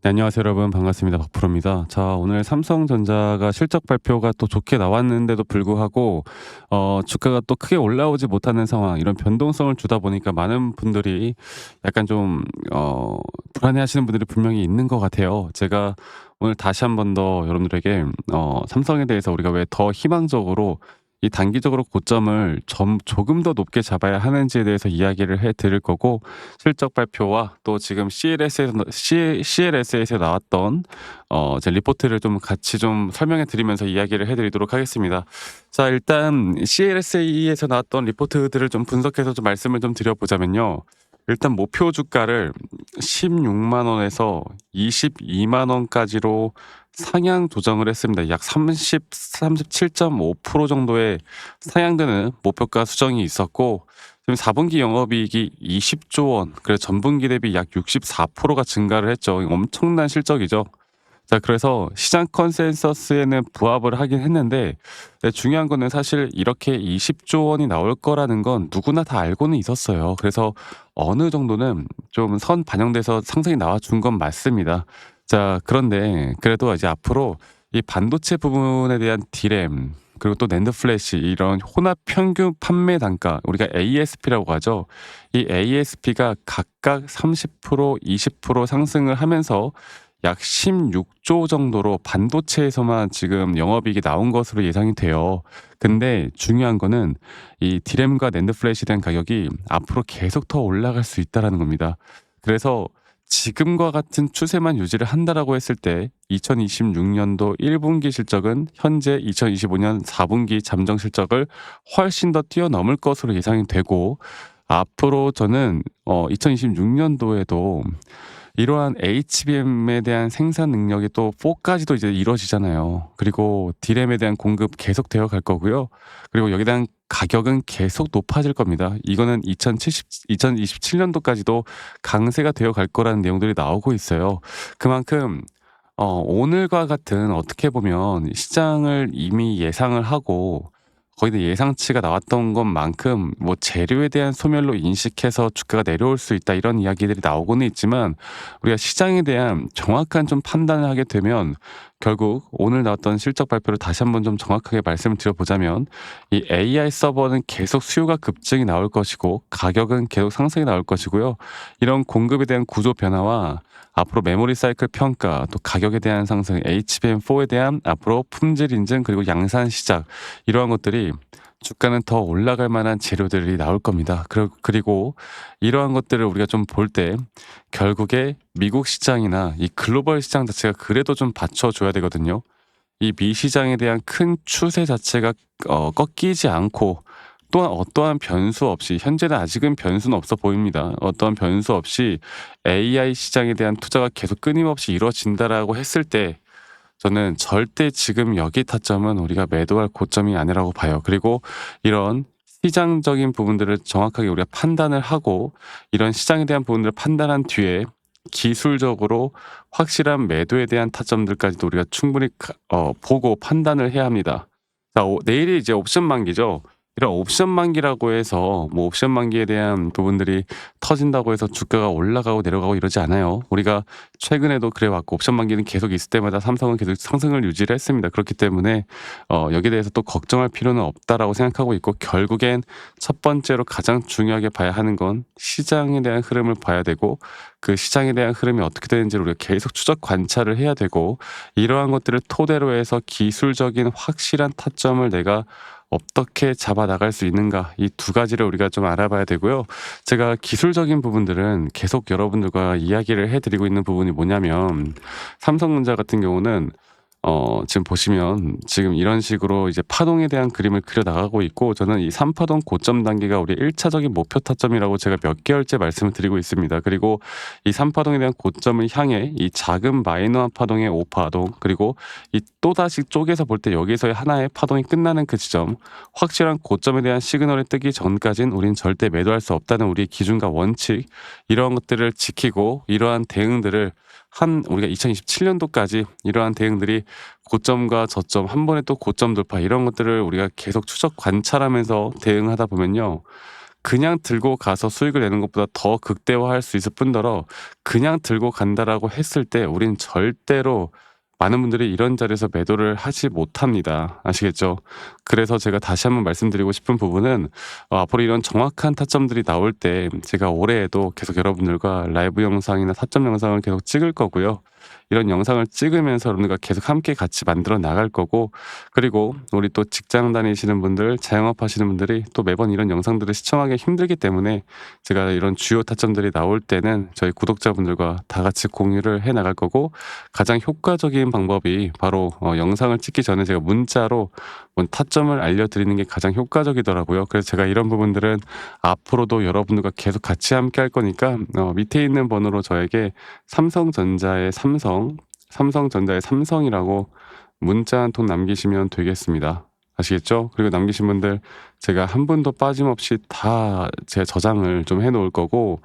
네, 안녕하세요 여러분. 반갑습니다. 박프로입니다. 자, 오늘 삼성전자가 실적 발표가 또 좋게 나왔는데도 불구하고 주가가 또 크게 올라오지 못하는 상황, 이런 변동성을 주다 보니까 많은 분들이 약간 좀 불안해하시는 분들이 분명히 있는 것 같아요. 제가 오늘 다시 한번 더 여러분들에게 삼성에 대해서 우리가 왜 더 희망적으로 이 단기적으로 고점을 조금 더 높게 잡아야 하는지에 대해서 이야기를 해 드릴 거고, 실적 발표와 또 지금 CLS에서 나왔던 제 리포트를 좀 같이 좀 설명해 드리면서 이야기를 해 드리도록 하겠습니다. 자, 일단 CLSA에서 나왔던 리포트들을 좀 분석해서 좀 말씀을 좀 드려 보자면요. 일단 목표 주가를 16만 원에서 22만 원까지로 상향 조정을 했습니다. 약 37.5% 정도의 상향되는 목표가 수정이 있었고, 지금 4분기 영업이익이 20조 원, 그래서 전분기 대비 약 64%가 증가를 했죠. 엄청난 실적이죠. 자, 그래서 시장 컨센서스에는 부합을 하긴 했는데, 중요한 거는 사실 이렇게 20조 원이 나올 거라는 건 누구나 다 알고는 있었어요. 그래서 어느 정도는 좀 선 반영돼서 상승이 나와준 건 맞습니다. 자, 그런데 그래도 이제 앞으로 이 반도체 부분에 대한 디램, 그리고 또 낸드 플래시, 이런 혼합 평균 판매 단가, 우리가 ASP라고 하죠. 이 ASP가 각각 30%, 20% 상승을 하면서 약 16조 정도로 반도체에서만 지금 영업이익이 나온 것으로 예상이 돼요. 근데 중요한 거는 이 디램과 낸드 플래시에 대한 가격이 앞으로 계속 더 올라갈 수 있다라는 겁니다. 그래서 지금과 같은 추세만 유지를 한다라고 했을 때 2026년도 1분기 실적은 현재 2025년 4분기 잠정 실적을 훨씬 더 뛰어넘을 것으로 예상이 되고, 앞으로 저는 2026년도에도 이러한 HBM에 대한 생산 능력이 또 4까지도 이제 이루어지잖아요. 그리고 D램에 대한 공급 계속되어 갈 거고요. 그리고 여기에 대한 가격은 계속 높아질 겁니다. 이거는 2027년도까지도 강세가 되어 갈 거라는 내용들이 나오고 있어요. 그만큼 오늘과 같은, 어떻게 보면 시장을 이미 예상을 하고 거의 다 예상치가 나왔던 것만큼 뭐 재료에 대한 소멸로 인식해서 주가가 내려올 수 있다, 이런 이야기들이 나오고는 있지만, 우리가 시장에 대한 정확한 좀 판단을 하게 되면 결국 오늘 나왔던 실적 발표를 다시 한번 좀 정확하게 말씀을 드려보자면, 이 AI 서버는 계속 수요가 급증이 나올 것이고 가격은 계속 상승이 나올 것이고요. 이런 공급에 대한 구조 변화와 앞으로 메모리 사이클 평가, 또 가격에 대한 상승, HBM4에 대한 앞으로 품질 인증, 그리고 양산 시작, 이러한 것들이 주가는 더 올라갈 만한 재료들이 나올 겁니다. 그리고 이러한 것들을 우리가 좀 볼 때 결국에 미국 시장이나 이 글로벌 시장 자체가 그래도 좀 받쳐줘야 되거든요. 이 미 시장에 대한 큰 추세 자체가 꺾이지 않고, 또한 어떠한 변수 없이, 현재는 아직은 변수는 없어 보입니다. 어떠한 변수 없이 AI 시장에 대한 투자가 계속 끊임없이 이루어진다라고 했을 때, 저는 절대 지금 여기 타점은 우리가 매도할 고점이 아니라고 봐요. 그리고 이런 시장적인 부분들을 정확하게 우리가 판단을 하고, 이런 시장에 대한 부분들을 판단한 뒤에 기술적으로 확실한 매도에 대한 타점들까지도 우리가 충분히 보고 판단을 해야 합니다. 자, 내일이 이제 옵션 만기죠. 이런 옵션 만기라고 해서 뭐 옵션 만기에 대한 부분들이 터진다고 해서 주가가 올라가고 내려가고 이러지 않아요. 우리가 최근에도 그래 왔고, 옵션 만기는 계속 있을 때마다 삼성은 계속 상승을 유지를 했습니다. 그렇기 때문에 여기에 대해서 또 걱정할 필요는 없다라고 생각하고 있고, 결국엔 첫 번째로 가장 중요하게 봐야 하는 건 시장에 대한 흐름을 봐야 되고, 그 시장에 대한 흐름이 어떻게 되는지를 우리가 계속 추적 관찰을 해야 되고, 이러한 것들을 토대로 해서 기술적인 확실한 타점을 내가 어떻게 잡아 나갈 수 있는가, 이 두 가지를 우리가 좀 알아봐야 되고요. 제가 기술적인 부분들은 계속 여러분들과 이야기를 해드리고 있는 부분이 뭐냐면, 삼성전자 같은 경우는 지금 보시면 지금 이런 식으로 이제 파동에 대한 그림을 그려 나가고 있고, 저는 이 3파동 고점 단계가 우리 1차적인 목표 타점이라고 제가 몇 개월째 말씀을 드리고 있습니다. 그리고 이 3파동에 대한 고점을 향해 이 작은 마이너한 파동의 5파동, 그리고 이 또다시 쪼개서 볼 때 여기서의 하나의 파동이 끝나는 그 지점, 확실한 고점에 대한 시그널이 뜨기 전까진 우린 절대 매도할 수 없다는 우리의 기준과 원칙, 이러한 것들을 지키고, 이러한 대응들을 우리가 2027년도까지 이러한 대응들이 고점과 저점, 한 번에 또 고점 돌파, 이런 것들을 우리가 계속 추적 관찰하면서 대응하다 보면요, 그냥 들고 가서 수익을 내는 것보다 더 극대화할 수 있을 뿐더러 그냥 들고 간다라고 했을 때 우린 절대로 많은 분들이 이런 자리에서 매도를 하지 못합니다. 아시겠죠? 그래서 제가 다시 한번 말씀드리고 싶은 부분은 앞으로 이런 정확한 타점들이 나올 때 제가 올해에도 계속 여러분들과 라이브 영상이나 타점 영상을 계속 찍을 거고요. 이런 영상을 찍으면서 여러분들과 계속 함께 같이 만들어 나갈 거고, 그리고 우리 또 직장 다니시는 분들, 자영업 하시는 분들이 또 매번 이런 영상들을 시청하기 힘들기 때문에 제가 이런 주요 타점들이 나올 때는 저희 구독자분들과 다 같이 공유를 해 나갈 거고, 가장 효과적인 방법이 바로 영상을 찍기 전에 제가 문자로 타점을 알려드리는 게 가장 효과적이더라고요. 그래서 제가 이런 부분들은 앞으로도 여러분들과 계속 같이 함께 할 거니까 밑에 있는 번호로 저에게 삼성전자의 삼성이라고 문자 한 통 남기시면 되겠습니다. 아시겠죠? 그리고 남기신 분들 제가 한 분도 빠짐없이 다 제 저장을 좀 해 놓을 거고,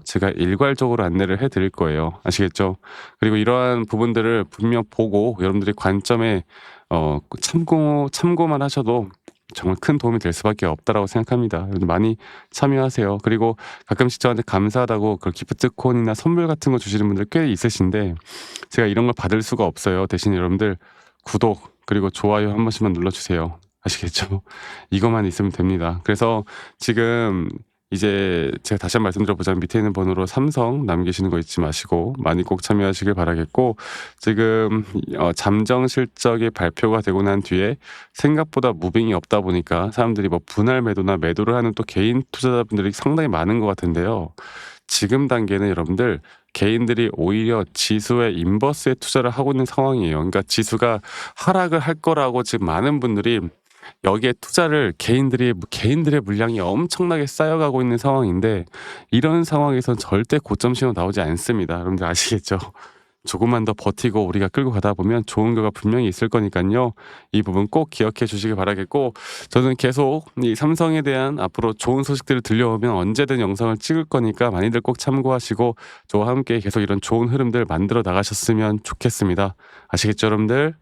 제가 일괄적으로 안내를 해 드릴 거예요. 아시겠죠? 그리고 이러한 부분들을 분명 보고 여러분들이 관점에 참고만 하셔도 정말 큰 도움이 될 수밖에 없다라고 생각합니다. 여러분들 많이 참여하세요. 그리고 가끔씩 저한테 감사하다고 그 기프트콘이나 선물 같은 거 주시는 분들 꽤 있으신데 제가 이런 걸 받을 수가 없어요. 대신 여러분들 구독 그리고 좋아요 한 번씩만 눌러주세요. 아시겠죠? 이것만 있으면 됩니다. 그래서 지금 이제 제가 다시 한 번 말씀드려보자면 밑에 있는 번호로 삼성 남기시는 거 잊지 마시고 많이 꼭 참여하시길 바라겠고, 지금 잠정 실적이 발표가 되고 난 뒤에 생각보다 무빙이 없다 보니까 사람들이 뭐 분할 매도나 매도를 하는 또 개인 투자자분들이 상당히 많은 것 같은데요. 지금 단계는 여러분들 개인들이 오히려 지수에 인버스에 투자를 하고 있는 상황이에요. 그러니까 지수가 하락을 할 거라고 지금 많은 분들이 여기에 투자를 개인들의 물량이 엄청나게 쌓여가고 있는 상황인데, 이런 상황에선 절대 고점 신호 나오지 않습니다. 여러분들 아시겠죠? 조금만 더 버티고 우리가 끌고 가다 보면 좋은 결과 분명히 있을 거니까요. 이 부분 꼭 기억해 주시길 바라겠고, 저는 계속 이 삼성에 대한 앞으로 좋은 소식들을 들려오면 언제든 영상을 찍을 거니까 많이들 꼭 참고하시고 저와 함께 계속 이런 좋은 흐름들 만들어 나가셨으면 좋겠습니다. 아시겠죠, 여러분들?